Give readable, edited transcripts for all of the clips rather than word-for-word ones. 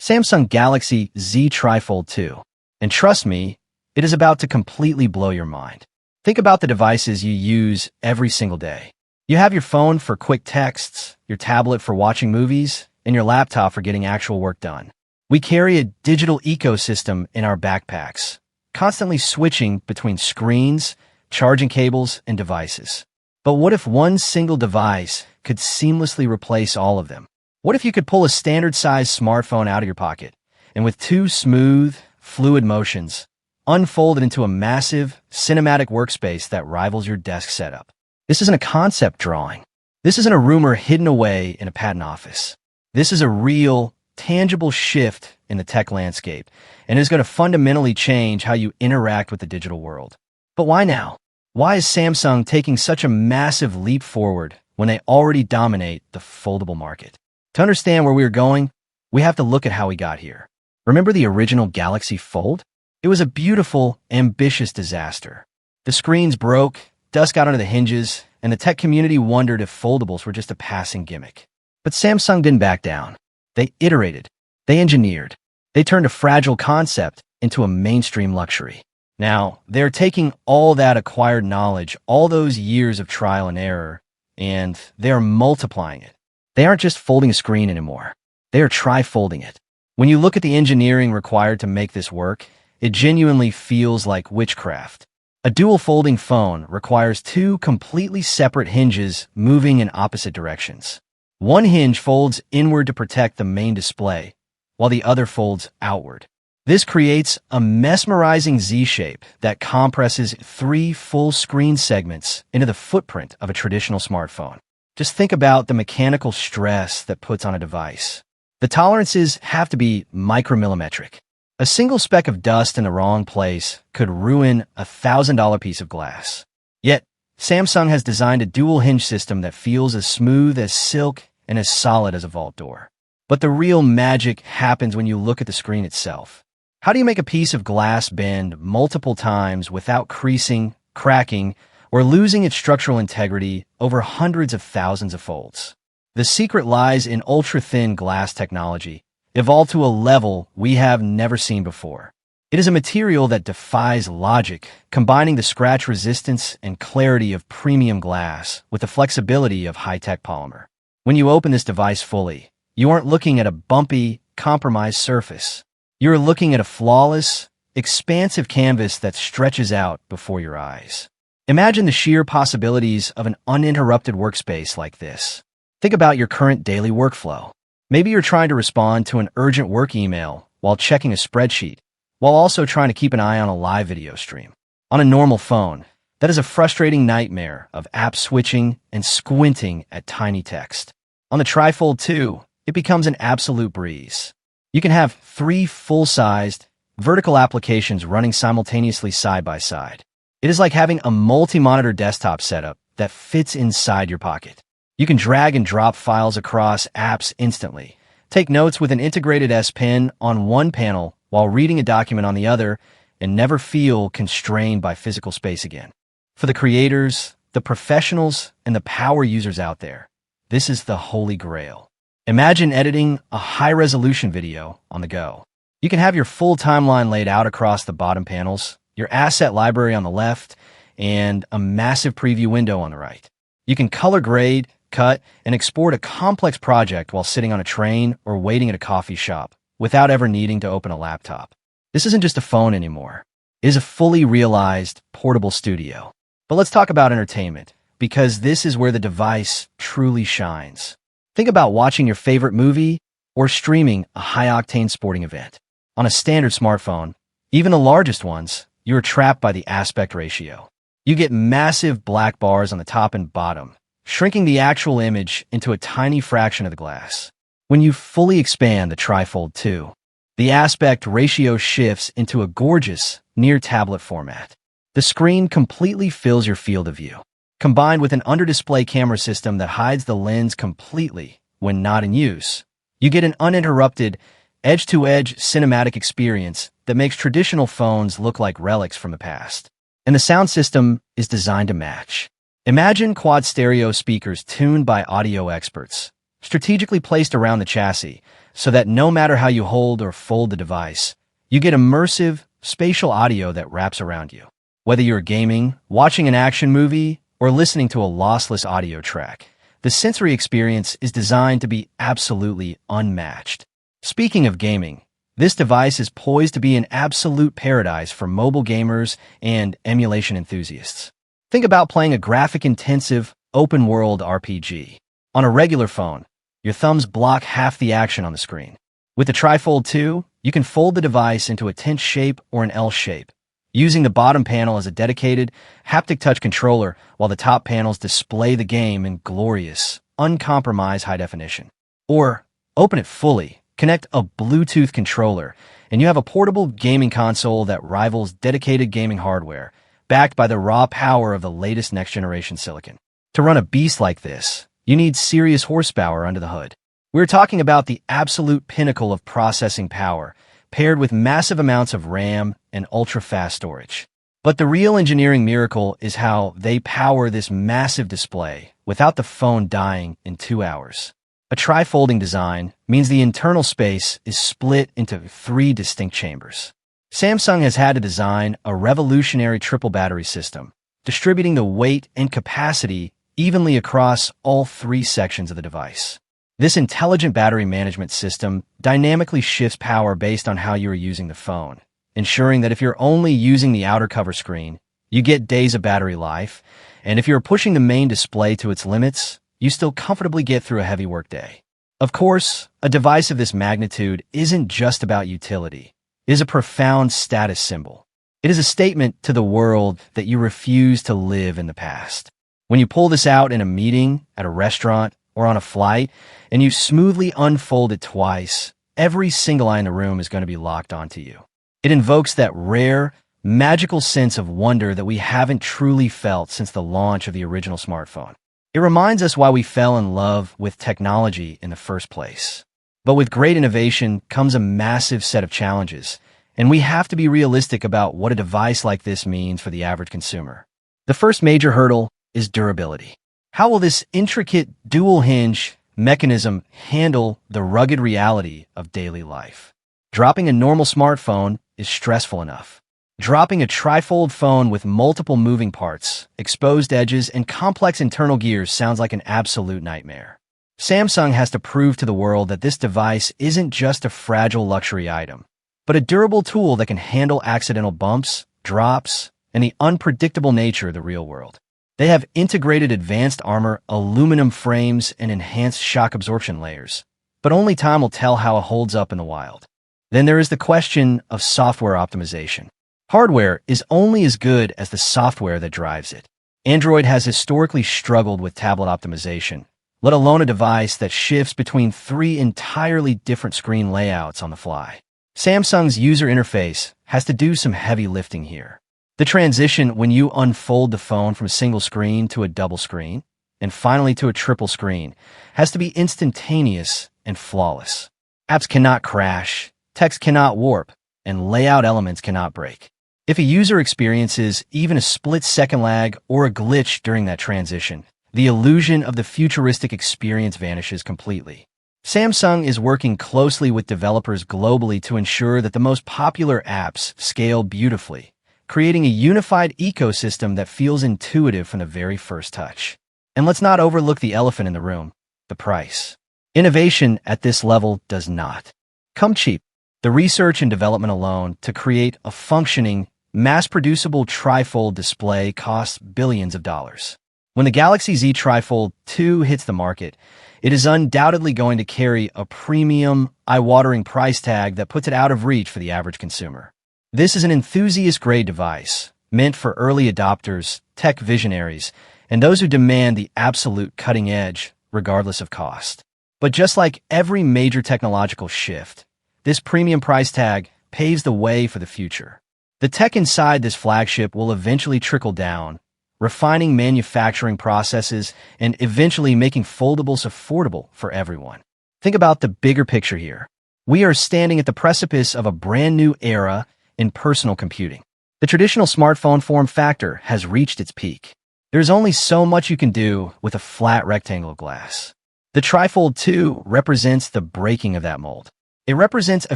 Samsung Galaxy Z TriFold 2. And trust me, it is about to completely blow your mind. Think about the devices you use every single day. You have your phone for quick texts, your tablet for watching movies, and your laptop for getting actual work done. We carry a digital ecosystem in our backpacks, constantly switching between screens, charging cables, and devices. But what if one single device could seamlessly replace all of them? What if you could pull a standard-sized smartphone out of your pocket and with two smooth, fluid motions, unfold it into a massive, cinematic workspace that rivals your desk setup? This isn't a concept drawing. This isn't a rumor hidden away in a patent office. This is a real, tangible shift in the tech landscape, and is going to fundamentally change how you interact with the digital world. But why now? Why is Samsung taking such a massive leap forward when they already dominate the foldable market? To understand where we are going, we have to look at how we got here. Remember the original Galaxy Fold? It was a beautiful, ambitious disaster. The screens broke, dust got under the hinges, and the tech community wondered if foldables were just a passing gimmick. But Samsung didn't back down. They iterated. They engineered. They turned a fragile concept into a mainstream luxury. Now, they're taking all that acquired knowledge, all those years of trial and error, and they're multiplying it. They aren't just folding a screen anymore. They are tri-folding it. When you look at the engineering required to make this work, it genuinely feels like witchcraft. A dual folding phone requires two completely separate hinges moving in opposite directions. One hinge folds inward to protect the main display, while the other folds outward. This creates a mesmerizing Z-shape that compresses three full screen segments into the footprint of a traditional smartphone. Just think about the mechanical stress that puts on a device. The tolerances have to be micromillimetric. A single speck of dust in the wrong place could ruin a $1,000 piece of glass. Yet, Samsung has designed a dual-hinge system that feels as smooth as silk and as solid as a vault door. But the real magic happens when you look at the screen itself. How do you make a piece of glass bend multiple times without creasing, cracking, or losing its structural integrity over hundreds of thousands of folds? The secret lies in ultra-thin glass technology, evolved to a level we have never seen before. It is a material that defies logic, combining the scratch resistance and clarity of premium glass with the flexibility of high-tech polymer. When you open this device fully, you aren't looking at a bumpy, compromised surface. You're looking at a flawless, expansive canvas that stretches out before your eyes. Imagine the sheer possibilities of an uninterrupted workspace like this. Think about your current daily workflow. Maybe you're trying to respond to an urgent work email while checking a spreadsheet, while also trying to keep an eye on a live video stream. On a normal phone, that is a frustrating nightmare of app switching and squinting at tiny text. On the TriFold 2, it becomes an absolute breeze. You can have three full-sized, vertical applications running simultaneously side by side. It is like having a multi-monitor desktop setup that fits inside your pocket. You can drag and drop files across apps instantly, take notes with an integrated S Pen on one panel while reading a document on the other, and never feel constrained by physical space again. For the creators, the professionals, and the power users out there, this is the holy grail. Imagine editing a high-resolution video on the go. You can have your full timeline laid out across the bottom panels, your asset library on the left, and a massive preview window on the right. You can color grade, cut, and export a complex project while sitting on a train or waiting at a coffee shop without ever needing to open a laptop. This isn't just a phone anymore. It is a fully realized, portable studio. But let's talk about entertainment, because this is where the device truly shines. Think about watching your favorite movie or streaming a high-octane sporting event. On a standard smartphone, even the largest ones, you are trapped by the aspect ratio. You get massive black bars on the top and bottom, shrinking the actual image into a tiny fraction of the glass. When you fully expand the TriFold 2, the aspect ratio shifts into a gorgeous, near-tablet format. The screen completely fills your field of view, combined with an under-display camera system that hides the lens completely when not in use. You get an uninterrupted, edge-to-edge cinematic experience that makes traditional phones look like relics from the past. And the sound system is designed to match. Imagine quad stereo speakers tuned by audio experts, strategically placed around the chassis so that no matter how you hold or fold the device, you get immersive, spatial audio that wraps around you. Whether you're gaming, watching an action movie, or listening to a lossless audio track, the sensory experience is designed to be absolutely unmatched. Speaking of gaming, this device is poised to be an absolute paradise for mobile gamers and emulation enthusiasts. Think about playing a graphic-intensive, open-world RPG. On a regular phone, your thumbs block half the action on the screen. With the TriFold 2, you can fold the device into a tent shape or an L shape, using the bottom panel as a dedicated, haptic touch controller while the top panels display the game in glorious, uncompromised high definition. Or, open it fully, connect a Bluetooth controller, and you have a portable gaming console that rivals dedicated gaming hardware, backed by the raw power of the latest next-generation silicon. To run a beast like this, you need serious horsepower under the hood. We're talking about the absolute pinnacle of processing power, paired with massive amounts of RAM and ultra-fast storage. But the real engineering miracle is how they power this massive display without the phone dying in 2 hours. A tri-folding design means the internal space is split into 3 distinct chambers. Samsung has had to design a revolutionary triple battery system, distributing the weight and capacity evenly across all 3 sections of the device. This intelligent battery management system dynamically shifts power based on how you are using the phone, ensuring that if you're only using the outer cover screen, you get days of battery life, and if you're pushing the main display to its limits, you still comfortably get through a heavy workday. Of course, a device of this magnitude isn't just about utility. It is a profound status symbol. It is a statement to the world that you refuse to live in the past. When you pull this out in a meeting, at a restaurant, or on a flight, and you smoothly unfold it twice, every single eye in the room is going to be locked onto you. It invokes that rare, magical sense of wonder that we haven't truly felt since the launch of the original smartphone. It reminds us why we fell in love with technology in the first place. But with great innovation comes a massive set of challenges, and we have to be realistic about what a device like this means for the average consumer. The first major hurdle is durability. How will this intricate dual-hinge mechanism handle the rugged reality of daily life? Dropping a normal smartphone is stressful enough. Dropping a trifold phone with multiple moving parts, exposed edges, and complex internal gears sounds like an absolute nightmare. Samsung has to prove to the world that this device isn't just a fragile luxury item, but a durable tool that can handle accidental bumps, drops, and the unpredictable nature of the real world. They have integrated advanced armor, aluminum frames, and enhanced shock absorption layers, but only time will tell how it holds up in the wild. Then there is the question of software optimization. Hardware is only as good as the software that drives it. Android has historically struggled with tablet optimization, let alone a device that shifts between 3 entirely different screen layouts on the fly. Samsung's user interface has to do some heavy lifting here. The transition when you unfold the phone from a single screen to a double screen, and finally to a triple screen, has to be instantaneous and flawless. Apps cannot crash, text cannot warp, and layout elements cannot break. If a user experiences even a split-second lag or a glitch during that transition, the illusion of the futuristic experience vanishes completely. Samsung is working closely with developers globally to ensure that the most popular apps scale beautifully, creating a unified ecosystem that feels intuitive from the very first touch. And let's not overlook the elephant in the room, the price. Innovation at this level does not come cheap. The research and development alone to create a functioning, mass-producible trifold display costs billions of dollars. When the Galaxy Z TriFold 2 hits the market, it is undoubtedly going to carry a premium, eye-watering price tag that puts it out of reach for the average consumer. This is an enthusiast-grade device, meant for early adopters, tech visionaries, and those who demand the absolute cutting edge, regardless of cost. But just like every major technological shift, this premium price tag paves the way for the future. The tech inside this flagship will eventually trickle down, refining manufacturing processes and eventually making foldables affordable for everyone. Think about the bigger picture here. We are standing at the precipice of a brand new era in personal computing. The traditional smartphone form factor has reached its peak. There's only so much you can do with a flat rectangle of glass. The TriFold 2 represents the breaking of that mold. It represents a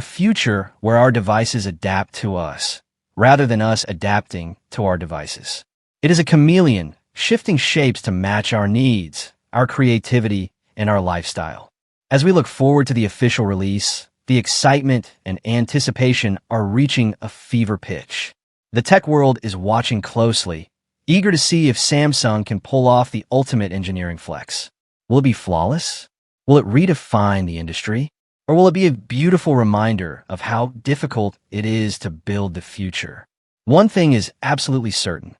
future where our devices adapt to us, rather than us adapting to our devices. It is a chameleon, shifting shapes to match our needs, our creativity, and our lifestyle. As we look forward to the official release, the excitement and anticipation are reaching a fever pitch. The tech world is watching closely, eager to see if Samsung can pull off the ultimate engineering flex. Will it be flawless? Will it redefine the industry? Or will it be a beautiful reminder of how difficult it is to build the future? One thing is absolutely certain.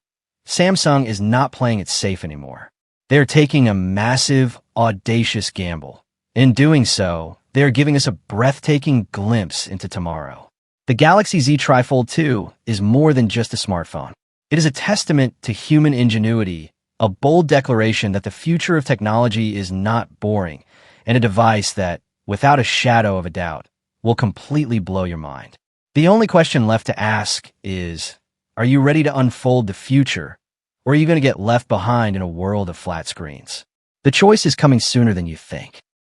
Samsung is not playing it safe anymore. They are taking a massive, audacious gamble. In doing so, they are giving us a breathtaking glimpse into tomorrow. The Galaxy Z TriFold 2 is more than just a smartphone. It is a testament to human ingenuity, a bold declaration that the future of technology is not boring, and a device that, without a shadow of a doubt, will completely blow your mind. The only question left to ask is, are you ready to unfold the future, or are you going to get left behind in a world of flat screens? The choice is coming sooner than you think.